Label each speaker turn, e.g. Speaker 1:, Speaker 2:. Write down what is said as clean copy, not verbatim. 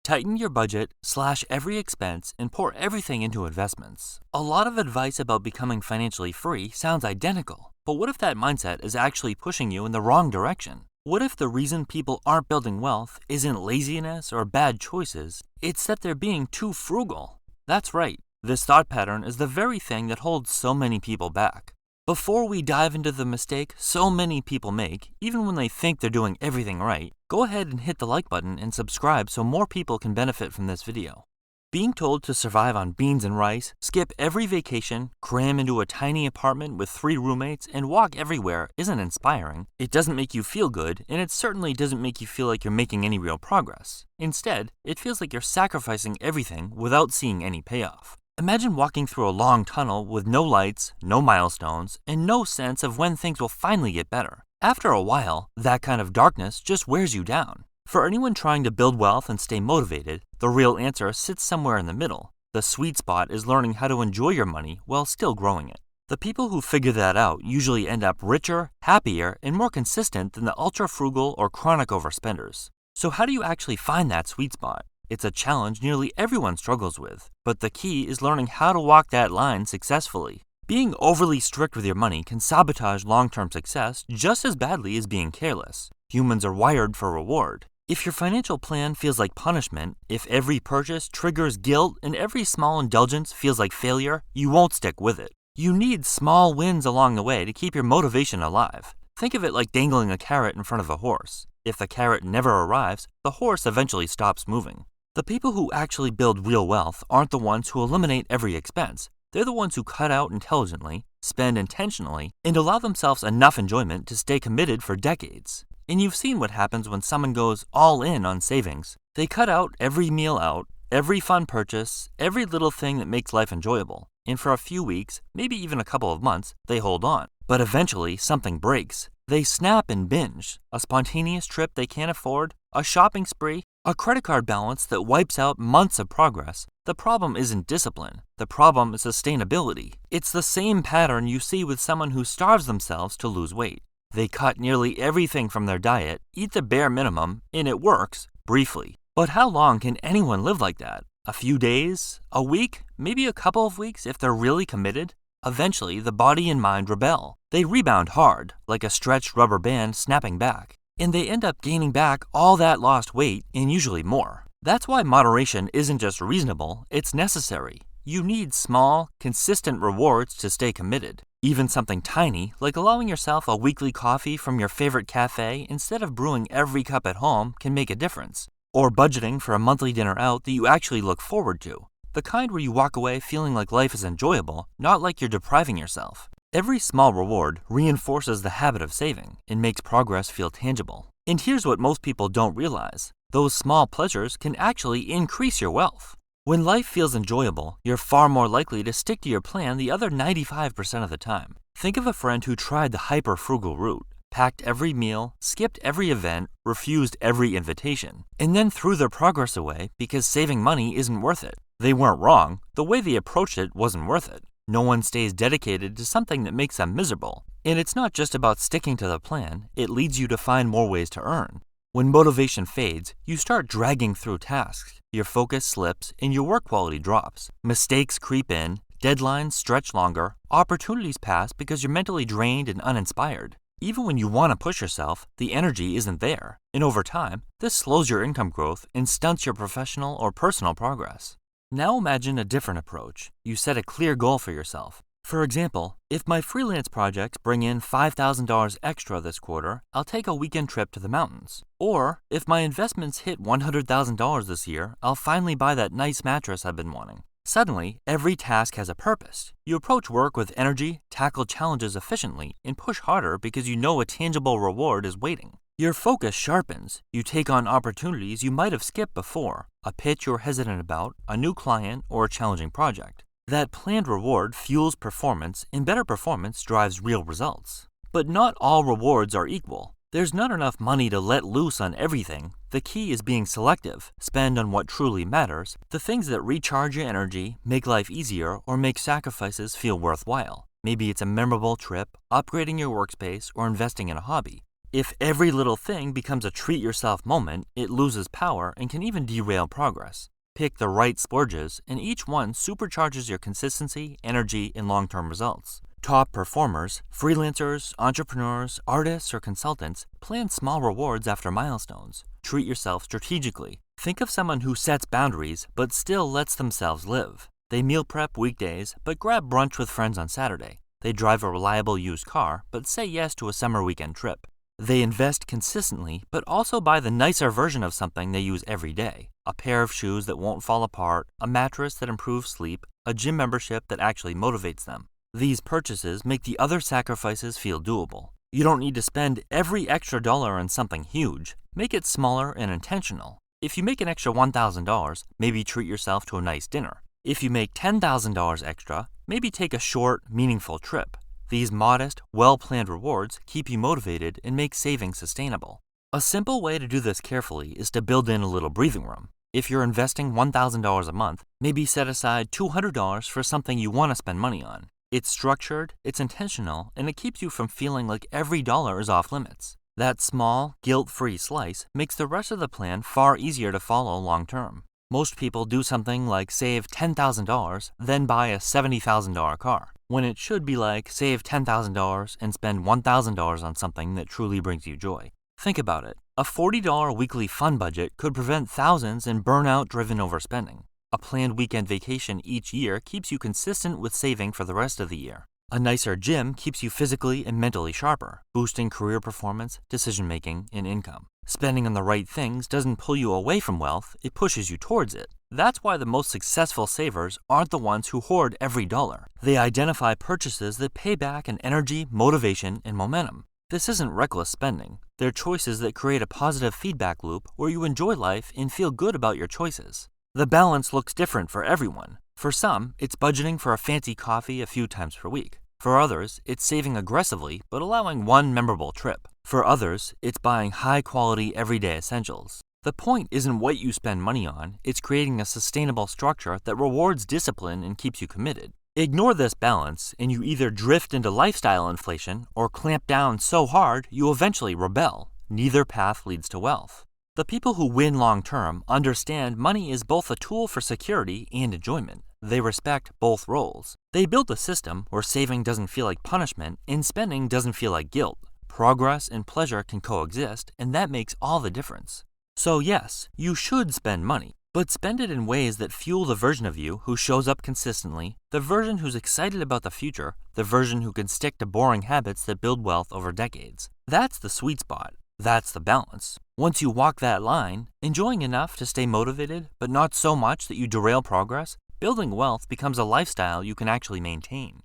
Speaker 1: Tighten your budget, slash every expense, and pour everything into investments. A lot of advice about becoming financially free sounds identical, but what if that mindset is actually pushing you in the wrong direction? What if the reason people aren't building wealth isn't laziness or bad choices, it's that they're being too frugal? That's right, this thought pattern is the very thing that holds so many people back. Before we dive into the mistake so many people make, even when they think they're doing everything right, go ahead and hit the like button and subscribe so more people can benefit from this video. Being told to survive on beans and rice, skip every vacation, cram into a tiny apartment with 3 roommates, and walk everywhere isn't inspiring. It doesn't make you feel good, and it certainly doesn't make you feel like you're making any real progress. Instead, it feels like you're sacrificing everything without seeing any payoff. Imagine walking through a long tunnel with no lights, no milestones, and no sense of when things will finally get better. After a while, that kind of darkness just wears you down. For anyone trying to build wealth and stay motivated, the real answer sits somewhere in the middle. The sweet spot is learning how to enjoy your money while still growing it. The people who figure that out usually end up richer, happier, and more consistent than the ultra-frugal or chronic overspenders. So how do you actually find that sweet spot? It's a challenge nearly everyone struggles with, but the key is learning how to walk that line successfully. Being overly strict with your money can sabotage long-term success just as badly as being careless. Humans are wired for reward. If your financial plan feels like punishment, if every purchase triggers guilt and every small indulgence feels like failure, you won't stick with it. You need small wins along the way to keep your motivation alive. Think of it like dangling a carrot in front of a horse. If the carrot never arrives, the horse eventually stops moving. The people who actually build real wealth aren't the ones who eliminate every expense. They're the ones who cut out intelligently, spend intentionally, and allow themselves enough enjoyment to stay committed for decades. And you've seen what happens when someone goes all in on savings. They cut out every meal out, every fun purchase, every little thing that makes life enjoyable. And for a few weeks, maybe even a couple of months, they hold on. But eventually, something breaks. They snap and binge. A spontaneous trip they can't afford, a shopping spree, a credit card balance that wipes out months of progress. The problem isn't discipline. The problem is sustainability. It's the same pattern you see with someone who starves themselves to lose weight. They cut nearly everything from their diet, eat the bare minimum, and it works, briefly. But how long can anyone live like that? A few days? A week? Maybe a couple of weeks if they're really committed? Eventually, the body and mind rebel. They rebound hard, like a stretched rubber band snapping back. And they end up gaining back all that lost weight and usually more. That's why moderation isn't just reasonable, it's necessary. You need small, consistent rewards to stay committed. Even something tiny, like allowing yourself a weekly coffee from your favorite cafe instead of brewing every cup at home, can make a difference. Or budgeting for a monthly dinner out that you actually look forward to. The kind where you walk away feeling like life is enjoyable, not like you're depriving yourself. Every small reward reinforces the habit of saving and makes progress feel tangible. And here's what most people don't realize. Those small pleasures can actually increase your wealth. When life feels enjoyable, you're far more likely to stick to your plan the other 95% of the time. Think of a friend who tried the hyper-frugal route, packed every meal, skipped every event, refused every invitation, and then threw their progress away because saving money isn't worth it. They weren't wrong, the way they approached it wasn't worth it. No one stays dedicated to something that makes them miserable. And it's not just about sticking to the plan, it leads you to find more ways to earn. When motivation fades, you start dragging through tasks, your focus slips, and your work quality drops. Mistakes creep in, deadlines stretch longer, opportunities pass because you're mentally drained and uninspired. Even when you want to push yourself, the energy isn't there. And over time, this slows your income growth and stunts your professional or personal progress. Now imagine a different approach. You set a clear goal for yourself. For example, if my freelance projects bring in $5,000 extra this quarter, I'll take a weekend trip to the mountains. Or, if my investments hit $100,000 this year, I'll finally buy that nice mattress I've been wanting. Suddenly, every task has a purpose. You approach work with energy, tackle challenges efficiently, and push harder because you know a tangible reward is waiting. Your focus sharpens. You take on opportunities you might have skipped before, a pitch you're hesitant about, a new client, or a challenging project. That planned reward fuels performance, and better performance drives real results. But not all rewards are equal. There's not enough money to let loose on everything. The key is being selective. Spend on what truly matters, the things that recharge your energy, make life easier, or make sacrifices feel worthwhile. Maybe it's a memorable trip, upgrading your workspace, or investing in a hobby. If every little thing becomes a treat yourself moment, it loses power and can even derail progress. Pick the right splurges, and each one supercharges your consistency, energy, and long-term results. Top performers, freelancers, entrepreneurs, artists, or consultants plan small rewards after milestones. Treat yourself strategically. Think of someone who sets boundaries but still lets themselves live. They meal prep weekdays but grab brunch with friends on Saturday. They drive a reliable used car but say yes to a summer weekend trip. They invest consistently but also buy the nicer version of something they use every day. A pair of shoes that won't fall apart, a mattress that improves sleep, a gym membership that actually motivates them. These purchases make the other sacrifices feel doable. You don't need to spend every extra dollar on something huge. Make it smaller and intentional. If you make an extra $1,000, maybe treat yourself to a nice dinner. If you make $10,000 extra, maybe take a short, meaningful trip. These modest, well-planned rewards keep you motivated and make saving sustainable. A simple way to do this carefully is to build in a little breathing room. If you're investing $1,000 a month, maybe set aside $200 for something you want to spend money on. It's structured, it's intentional, and it keeps you from feeling like every dollar is off limits. That small, guilt-free slice makes the rest of the plan far easier to follow long-term. Most people do something like save $10,000, then buy a $70,000 car, when it should be like save $10,000 and spend $1,000 on something that truly brings you joy. Think about it. A $40 weekly fun budget could prevent thousands in burnout-driven overspending. A planned weekend vacation each year keeps you consistent with saving for the rest of the year. A nicer gym keeps you physically and mentally sharper, boosting career performance, decision-making, and income. Spending on the right things doesn't pull you away from wealth, it pushes you towards it. That's why the most successful savers aren't the ones who hoard every dollar. They identify purchases that pay back in energy, motivation, and momentum. This isn't reckless spending. They're choices that create a positive feedback loop where you enjoy life and feel good about your choices. The balance looks different for everyone. For some, it's budgeting for a fancy coffee a few times per week. For others, it's saving aggressively but allowing one memorable trip. For others, it's buying high-quality everyday essentials. The point isn't what you spend money on, it's creating a sustainable structure that rewards discipline and keeps you committed. Ignore this balance, and you either drift into lifestyle inflation or clamp down so hard you eventually rebel. Neither path leads to wealth. The people who win long-term understand money is both a tool for security and enjoyment. They respect both roles. They build a system where saving doesn't feel like punishment and spending doesn't feel like guilt. Progress and pleasure can coexist, and that makes all the difference. So yes, you should spend money, but spend it in ways that fuel the version of you who shows up consistently, the version who's excited about the future, the version who can stick to boring habits that build wealth over decades. That's the sweet spot. That's the balance. Once you walk that line, enjoying enough to stay motivated, but not so much that you derail progress, building wealth becomes a lifestyle you can actually maintain.